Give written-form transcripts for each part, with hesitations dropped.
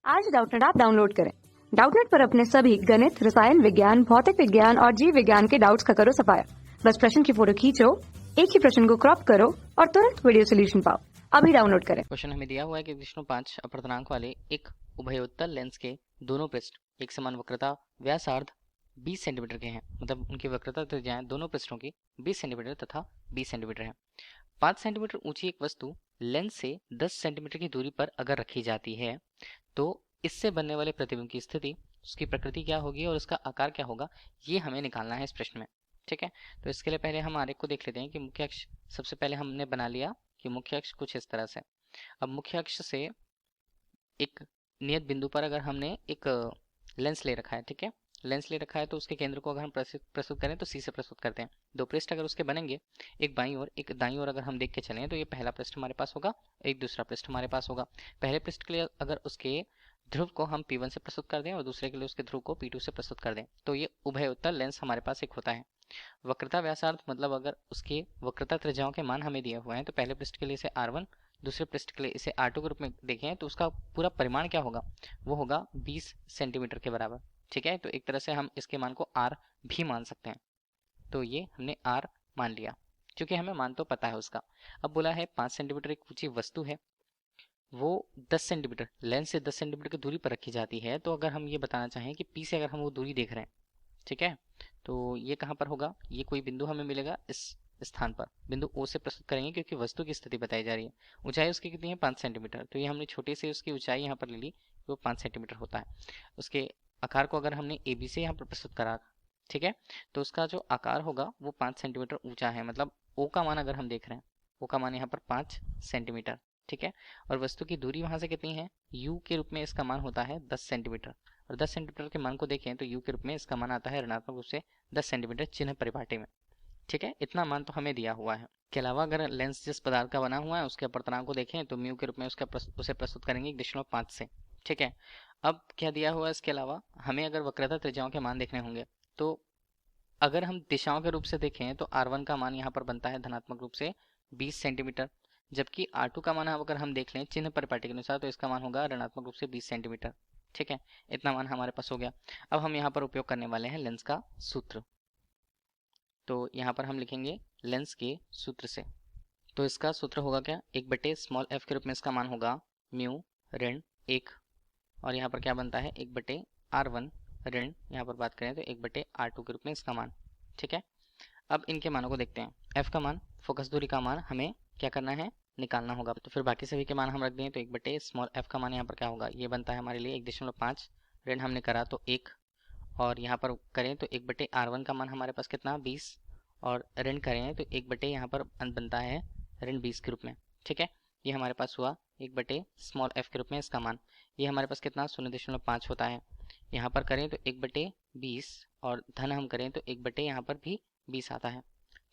आज Doubtnut app download करें। Doubtnut पर अपने सभी गणित, रसायन विज्ञान, भौतिक विज्ञान और जीव विज्ञान के डाउट्स का करो सफाया। बस प्रश्न की फोटो खींचो, एक ही प्रश्न को क्रॉप करो और तुरंत वीडियो सोल्यूशन पाओ। अभी डाउनलोड करें। क्वेश्चन हमें दिया हुआ है कि विष्णु 5 अपर्धनांक वाले एक उभयोत्तल लेंस के दोनों पृष्ठ एक समान वक्रता व्यासार्ध 20 सेंटीमीटर के हैं। मतलब उनकी वक्रता त्रिज्याएं दोनों पृष्ठों की 20 सेंटीमीटर तथा 20 सेंटीमीटर है। 5 सेंटीमीटर ऊंची एक वस्तु लेंस से 10 सेंटीमीटर की दूरी पर अगर रखी जाती है तो इससे बनने वाले प्रतिबिंब की स्थिति, उसकी प्रकृति क्या होगी और उसका आकार क्या होगा, ये हमें निकालना है इस प्रश्न में। ठीक है, तो इसके लिए पहले हम आरेख को देख लेते हैं कि मुख्य अक्ष सबसे पहले हमने बना लिया कि मुख्य अक्ष कुछ इस तरह से। अब मुख्य अक्ष से एक नियत बिंदु पर अगर हमने एक लेंस ले रखा है, ठीक है, लेंस ले रखा है तो उसके केंद्र को अगर हम प्रस्तुत करें तो सी से प्रस्तुत करते हैं। दो पृष्ठ अगर उसके बनेंगे, एक बाईं ओर एक दाईं ओर, अगर हम देख के चलें तो ये पहला पृष्ठ हमारे पास होगा, एक दूसरा पृष्ठ हमारे पास होगा। पहले पृष्ठ के लिए अगर उसके ध्रुव को हम P1 से प्रस्तुत कर दें और दूसरे के लिए उसके ध्रुव को P2 से प्रस्तुत कर दें तो ये उभयोत्तल लेंस हमारे पास एक होता है। वक्रता व्यासार्ध मतलब अगर उसके वक्रता त्रिज्याओं के मान हमें दिए हुए हैं तो पहले पृष्ठ के लिए इसे R1, दूसरे पृष्ठ के लिए इसे R2 के रूप में देखें तो उसका पूरा परिमाण क्या होगा, वो होगा 20 सेंटीमीटर के बराबर। ठीक है, तो एक तरह से हम इसके मान को R भी मान सकते हैं। तो ये हमने R मान लिया क्योंकि हमें मान तो पता है उसका। अब बोला है 5 सेंटीमीटर एक ऊंची वस्तु है, वो 10 सेंटीमीटर लेंस से 10 सेंटीमीटर की दूरी पर रखी जाती है। तो अगर हम ये बताना चाहें कि P से अगर हम वो दूरी देख रहे हैं, ठीक है, तो ये कहाँ पर होगा, ये कोई बिंदु हमें मिलेगा इस स्थान पर, बिंदु O से प्रस्तुत करेंगे क्योंकि वस्तु की स्थिति बताई जा रही है। ऊंचाई उसकी कितनी है, 5 सेंटीमीटर, तो ये हमने छोटी सी उसकी ऊंचाई यहाँ पर ले ली, वो 5 सेंटीमीटर होता है। उसके आकार को अगर हमने AB से यहाँ पर प्रस्तुत करा, ठीक है, तो उसका जो आकार होगा वो 5 सेंटीमीटर ऊंचा है। मतलब O का मान अगर हम देख रहे हैं, O का मान यहाँ पर 5 सेंटीमीटर, ठीक है, और वस्तु की दूरी वहां से कितनी है, U के रूप में इसका मान होता है 10 सेंटीमीटर, और 10 सेंटीमीटर के मान को देखें तो U के रूप में इसका मान आता है ऋणात्मक रूप से 10 सेंटीमीटर चिन्ह परिपाटी में। ठीक है, इतना मान तो हमें दिया हुआ है। के अलावा अगर लेंस जिस पदार्थ का बना हुआ है उसके अपवर्तनांक को देखें तो म्यू के रूप में उसे प्रस्तुत करेंगे 1.5 से। ठीक है, अब क्या दिया हुआ है, इसके अलावा हमें अगर वक्रता त्रिज्याओं के मान देखने होंगे तो अगर हम दिशाओं के रूप से देखें तो R1 का मान यहाँ पर बनता है धनात्मक रूप से 20 सेंटीमीटर, जबकि R2 का मान अगर हम देख लें चिन्ह परिपाटी के अनुसार तो इसका मान होगा ऋणात्मक रूप से 20 सेंटीमीटर। ठीक है, इतना मान हमारे पास हो गया। अब हम यहाँ पर उपयोग करने वाले हैं लेंस का सूत्र। तो यहाँ पर हम लिखेंगे लेंस के सूत्र से, तो इसका सूत्र होगा क्या, 1/f के रूप में इसका मान होगा म्यू ऋण 1, और यहाँ पर क्या बनता है 1/R1 ऋण, यहाँ पर बात करें तो 1/R2 के रूप में इसका मान। ठीक है, अब इनके मानों को देखते हैं। f का मान, फोकस दूरी का मान हमें क्या करना है, निकालना होगा। तो फिर बाकी सभी के मान हम रख दें तो 1/f का मान यहाँ पर क्या होगा, ये बनता है हमारे लिए 1.5, ऋण हमने करा तो 1, और यहाँ पर करें तो 1/R1 का मान हमारे पास कितना 20, और ऋण करें तो 1 यहाँ पर बनता है ऋण 20 के रूप में। ठीक है, ये हमारे पास हुआ 1/f के रूप में इसका मान, ये हमारे पास कितना 0.5 होता है। यहाँ पर करें तो 1/20, और धन हम करें तो 1 यहाँ पर भी 20 आता है।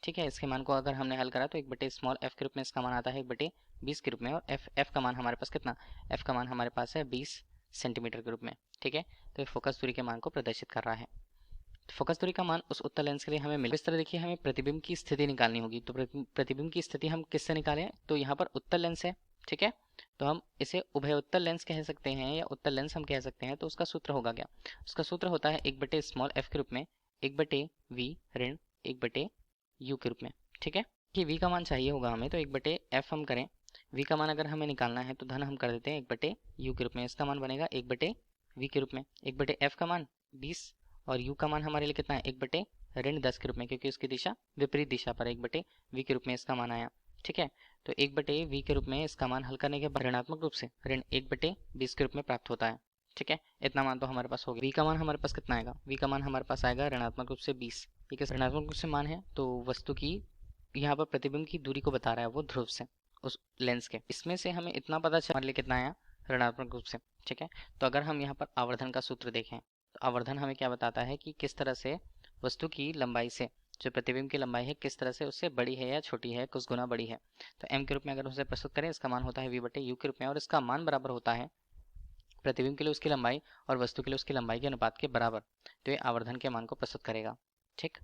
ठीक है, इसके मान को अगर हमने हल करा तो 1/f के रूप में इसका मान आता है 1/20 के रूप में, और f का मान हमारे पास कितना, f का मान हमारे पास है 20 सेंटीमीटर के रूप में। ठीक है, तो फोकस दूरी के मान को प्रदर्शित कर रहा है। तो फोकस दूरी का मान उस उत्तल लेंस के लिए हमें मिला। इस तरह देखिए हमें प्रतिबिंब की स्थिति निकालनी होगी। तो प्रतिबिंब की स्थिति हम किससे निकालें, तो यहाँ पर उत्तल लेंस है, ठीक है, तो हम इसे उभयोत्तल लेंस कह सकते हैं या उत्तल लेंस हम कह सकते हैं। तो उसका सूत्र होगा क्या, उसका सूत्र होता है 1/f के रूप में 1/v ऋण 1/u के रूप में। ठीक है, कि v का मान चाहिए होगा हमें, तो 1/f हम करें, v का मान अगर हमें निकालना है तो धन हम कर देते हैं 1/u के रूप में, इसका मान बनेगा 1/v के रूप में। 1/f का मान 20 और u का मान हमारे लिए कितना है 1/10 के रूप में, क्योंकि उसकी दिशा विपरीत दिशा पर 1/v के रूप में इसका मान आया। ठीक है, तो 1/v के रूप में इसका मान हल करने के बाद ऋणात्मक रूप से ऋण 1/20 के रूप में प्राप्त होता है। ठीक है, इतना मान तो हमारे पास हो गया। v का मान हमारे पास कितना आएगा, v का मान हमारे पास आएगा ऋणात्मक रूप से 20। ठीक है, ऋणात्मक रूप से मान है तो वस्तु की यहाँ पर प्रतिबिंब की दूरी को बता रहा है वो ध्रुव से उस लेंस के, इसमें से हमें इतना पता चला हमारे लिए कितना आया ऋणात्मक रूप से। ठीक है, तो अगर हम यहाँ पर आवर्धन का सूत्र देखें तो आवर्धन हमें क्या बताता है कि किस तरह से वस्तु की लंबाई से जो प्रतिबिंब की लंबाई है किस तरह से उससे बड़ी है या छोटी है, कुछ गुना बड़ी है। तो m के रूप में अगर उसे प्रस्तुत करें इसका मान होता है v/u के रूप में, और इसका मान बराबर होता है प्रतिबिंब के लिए उसकी लंबाई और वस्तु के लिए उसकी लंबाई के अनुपात के बराबर। तो ये आवर्धन के मान को प्रस्तुत करेगा। ठीक,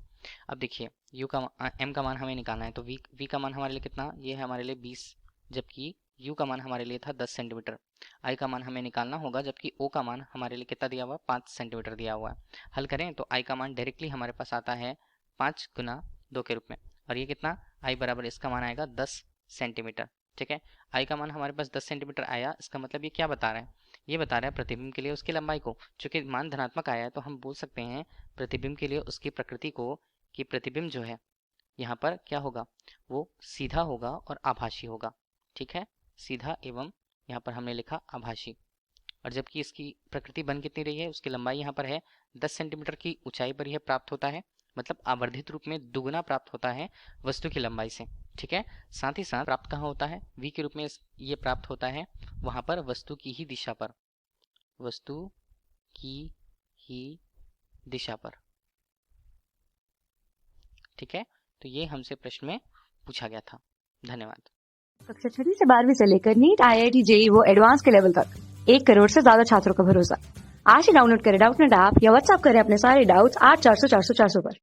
अब देखिए m का मान हमें निकालना है, तो v का मान हमारे लिए कितना, ये है हमारे लिए 20, जबकि यू का मान हमारे लिए था 10 सेंटीमीटर, आई का मान हमें निकालना होगा, जबकि ओ का मान हमारे लिए कितना दिया हुआ है, 5 सेंटीमीटर दिया हुआ है। हल करें तो आई का मान डायरेक्टली हमारे पास आता है 5 गुना 2 के रूप में, और ये कितना, आई बराबर इसका मान आएगा 10 सेंटीमीटर। ठीक है, आई का मान हमारे पास 10 सेंटीमीटर आया, इसका मतलब ये क्या बता रहा है, ये बता रहा है प्रतिबिंब के लिए उसकी लंबाई को। चूंकि मान धनात्मक आया है तो हम बोल सकते हैं प्रतिबिंब के लिए उसकी प्रकृति को कि प्रतिबिंब जो है यहाँ पर क्या होगा, वो सीधा होगा और आभासी होगा। ठीक है, सीधा एवं यहाँ पर हमने लिखा आभासी। और जबकि इसकी प्रकृति बन कितनी रही है, उसकी लंबाई यहाँ पर है 10 सेंटीमीटर की ऊंचाई पर यह प्राप्त होता है, मतलब आवर्धित रूप में दुगुना प्राप्त होता है वस्तु की लंबाई से। ठीक है, साथ ही साथ प्राप्त कहाँ होता है, v के रूप में ये प्राप्त होता है वहां पर वस्तु की ही दिशा पर, वस्तु की ही दिशा पर। ठीक है, तो ये हमसे प्रश्न में पूछा गया था। धन्यवाद। कक्षा 6 से 12वीं से लेकर नीट, IIT, JEE वो एडवांस के लेवल तक 1 करोड़ से ज्यादा छात्रों का भरोसा। आज ही डाउनलोड करें डाउटनेट ऐप या व्हाट्सएप करें अपने सारे डाउट्स 8400 400 400 पर।